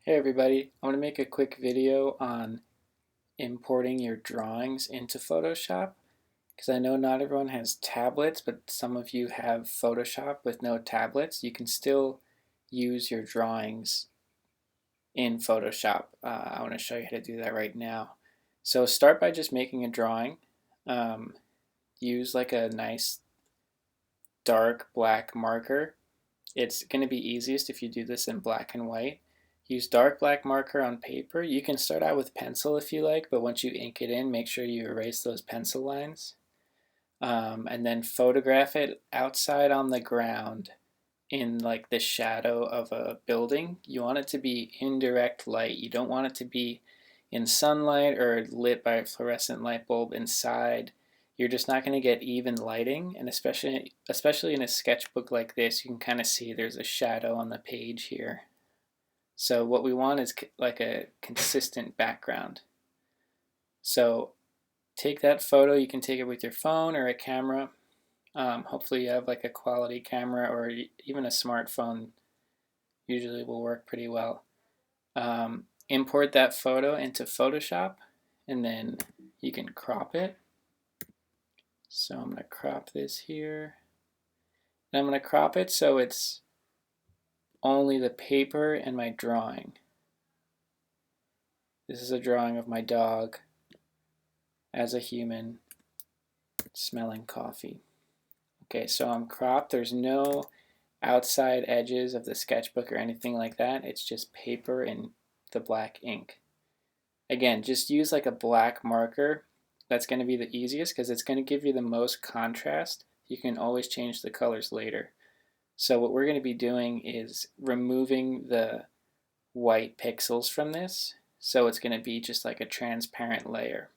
Hey everybody, I'm going to make a quick video on importing your drawings into Photoshop because I know not everyone has tablets, but some of you have Photoshop with no tablets. You can still use your drawings in Photoshop. I want to show you how to do that right now. So start by just making a drawing. Um, Use like a nice dark black marker. It's going to be easiest if you do this in black and white. Use dark black marker on paper. You can start out with pencil if you like, but once you ink it in, make sure you erase those pencil lines. And then photograph it outside on the ground in like the shadow of a building. You want it to be indirect light. You don't want it to be in sunlight or lit by a fluorescent light bulb inside. You're just not going to get even lighting, and especially in a sketchbook like this, you can kind of see there's a shadow on the page here. So what we want is like a consistent background. So take that photo. You can take it with your phone or a camera. Hopefully you have like a quality camera, or even a smartphone usually will work pretty well. Import that photo into Photoshop, and then you can crop it. So I'm going to crop this here. And I'm going to crop it so it's only the paper and my drawing. This is a drawing of my dog as a human smelling coffee. Okay, so I'm cropped. There's no outside edges of the sketchbook or anything like that. It's just paper and the black ink. Again, just use like a black marker. That's going to be the easiest because it's going to give you the most contrast. You can always change the colors later. So what we're going to be doing is removing the white pixels from this. So it's going to be just like a transparent layer.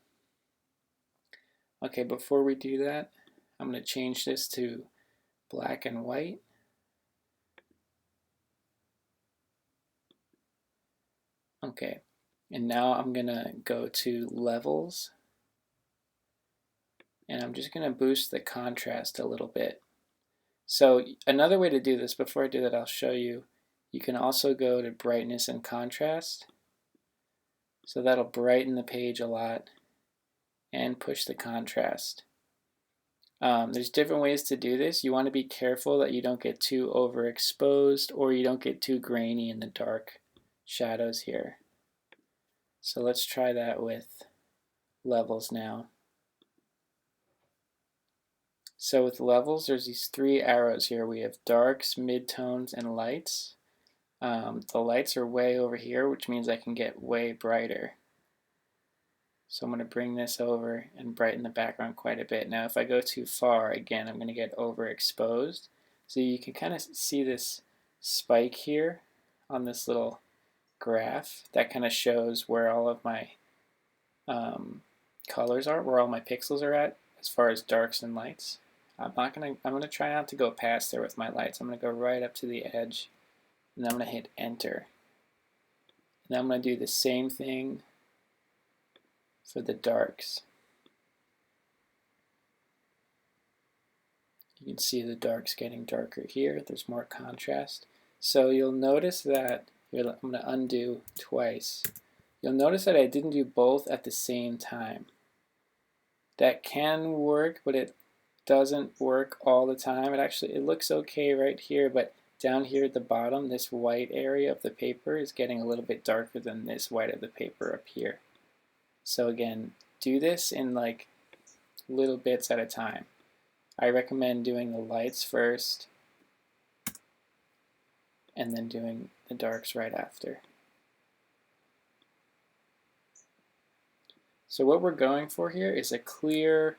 Okay, before we do that, I'm going to change this to black and white. Okay, and now I'm going to go to levels, and I'm just going to boost the contrast a little bit. So another way to do this, before I do that, I'll show you. You can also go to brightness and contrast. So that'll brighten the page a lot and push the contrast. There's different ways to do this. You want to be careful that you don't get too overexposed or you don't get too grainy in the dark shadows here. So let's try that with levels now. So with levels, there's these three arrows here. We have darks, midtones, and lights. The lights are way over here, which means I can get way brighter. So I'm going to bring this over and brighten the background quite a bit. Now if I go too far, again, I'm going to get overexposed. So you can kind of see this spike here on this little graph. That kind of shows where all of my colors are, where all my pixels are at as far as darks and lights. I'm going to try not to go past there with my lights. I'm going to go right up to the edge, and then I'm going to hit enter. And I'm going to do the same thing for the darks. You can see the darks getting darker here. There's more contrast. So you'll notice that, here, I'm going to undo twice. You'll notice that I didn't do both at the same time. That can work, but it doesn't work all the time. It looks okay right here, but down here at the bottom, this white area of the paper is getting a little bit darker than this white of the paper up here. So again, do this in like little bits at a time. I recommend doing the lights first and then doing the darks right after. So what we're going for here is a clear,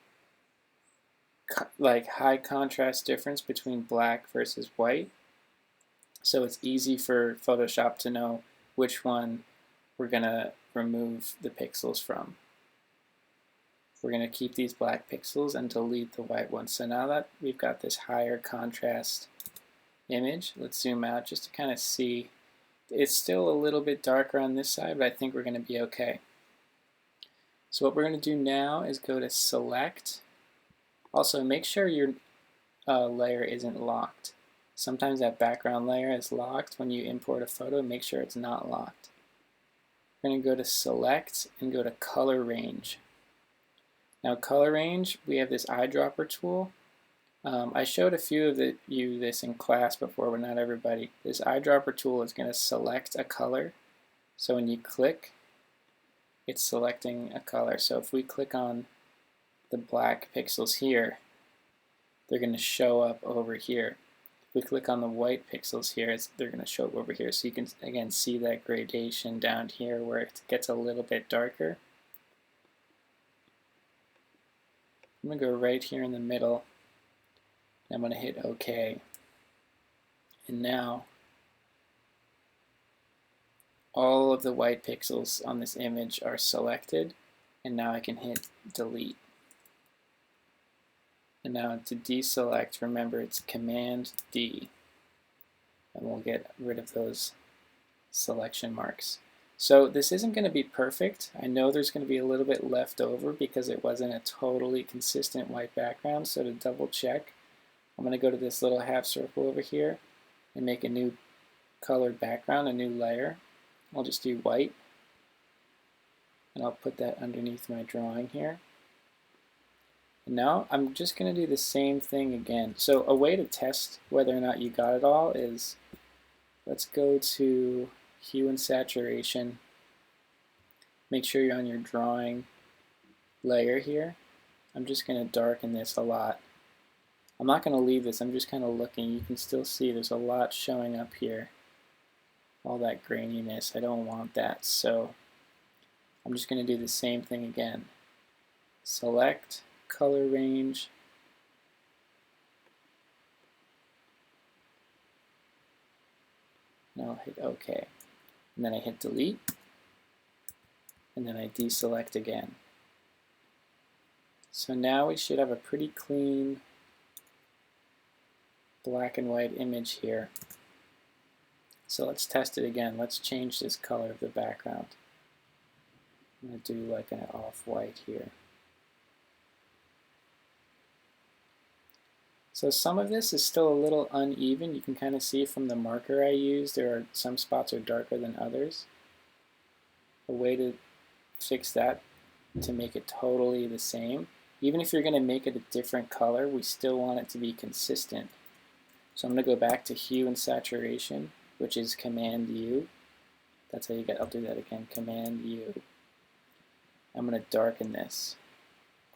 like high contrast difference between black versus white. So it's easy for Photoshop to know which one we're going to remove the pixels from. We're going to keep these black pixels and delete the white ones. So now that we've got this higher contrast image, let's zoom out just to kind of see. It's still a little bit darker on this side, but I think we're going to be okay. So what we're going to do now is go to select. Also make sure your layer isn't locked. Sometimes that background layer is locked when you import a photo. Make sure it's not locked. we're going to go to Select and go to Color Range. Now color range, we have this eyedropper tool. I showed a few of you this in class before, but not everybody. This eyedropper tool is going to select a color. So when you click, it's selecting a color. So if we click on the black pixels here, they're going to show up over here. If we click on the white pixels here, they're going to show up over here. So you can again see that gradation down here where it gets a little bit darker. I'm going to go right here in the middle. I'm going to hit OK. And now all of the white pixels on this image are selected, and now I can hit delete. And now to deselect, remember it's Command D, and we'll get rid of those selection marks. So this isn't going to be perfect. I know there's going to be a little bit left over because it wasn't a totally consistent white background. So to double check, I'm going to go to this little half circle over here and make a new colored background, a new layer. I'll just do white, and I'll put that underneath my drawing here. And now I'm just going to do the same thing again. So a way to test whether or not you got it all is, let's go to Hue and Saturation. Make sure you're on your drawing layer here. I'm just going to darken this a lot. I'm not going to leave this, I'm just kind of looking. You can still see there's a lot showing up here. All that graininess, I don't want that. So I'm just going to do the same thing again. Select, color range, and I'll hit OK. And then I hit delete, and then I deselect again. So now we should have a pretty clean black and white image here. So let's test it again. Let's change this color of the background. I'm going to do like an off-white here. So some of this is still a little uneven. You can kind of see from the marker I used, there are some spots are darker than others. A way to fix that, to make it totally the same. Even if you're going to make it a different color, we still want it to be consistent. So I'm going to go back to Hue and Saturation, which is Command U. That's how you get, I'll do that again, Command U. I'm going to darken this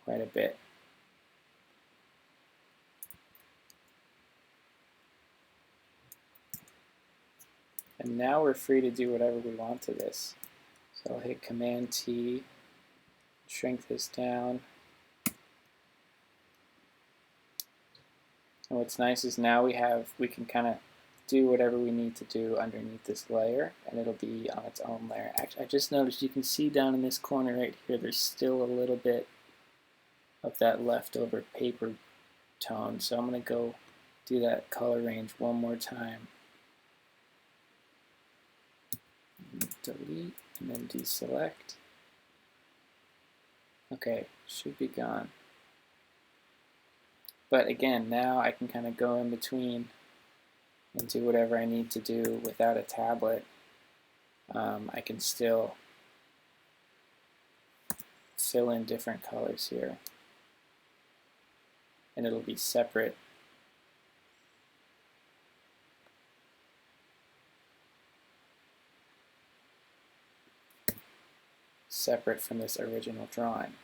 quite a bit. And now we're free to do whatever we want to this. So I'll hit Command T, shrink this down. And what's nice is now we can kind of do whatever we need to do underneath this layer, and it'll be on its own layer. Actually, I just noticed you can see down in this corner right here, there's still a little bit of that leftover paper tone. So I'm going to go do that color range one more time. Delete and then deselect. Okay, should be gone. But again, now I can kind of go in between and do whatever I need to do without a tablet. I can still fill in different colors here, and it'll be separate. Separate from this original drawing.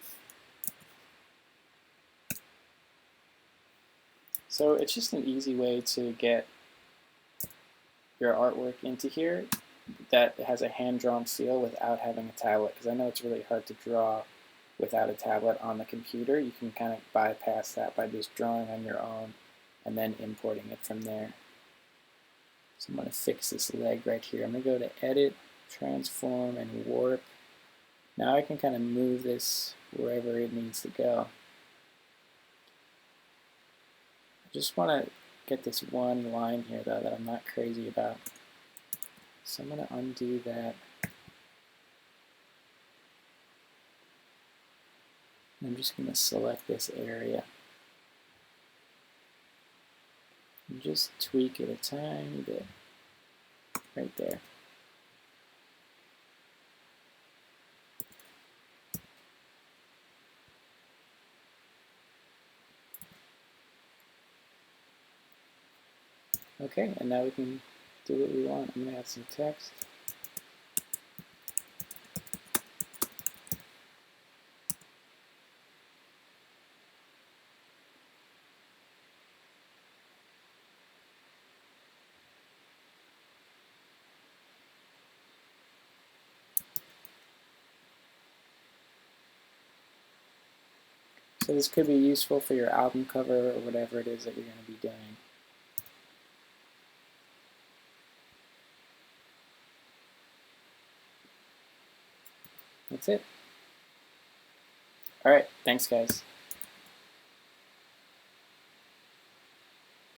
So it's just an easy way to get your artwork into here that has a hand-drawn feel without having a tablet, because I know it's really hard to draw without a tablet on the computer. You can kind of bypass that by just drawing on your own and then importing it from there. So I'm going to fix this leg right here. I'm going to go to Edit, Transform, and Warp. Now I can kind of move this wherever it needs to go. I just want to get this one line here though that I'm not crazy about. So I'm going to undo that. I'm just going to select this area and just tweak it a tiny bit right there. Okay, and now we can do what we want. I'm going to add some text. So this could be useful for your album cover or whatever it is that you're going to be doing. That's it. All right, thanks guys.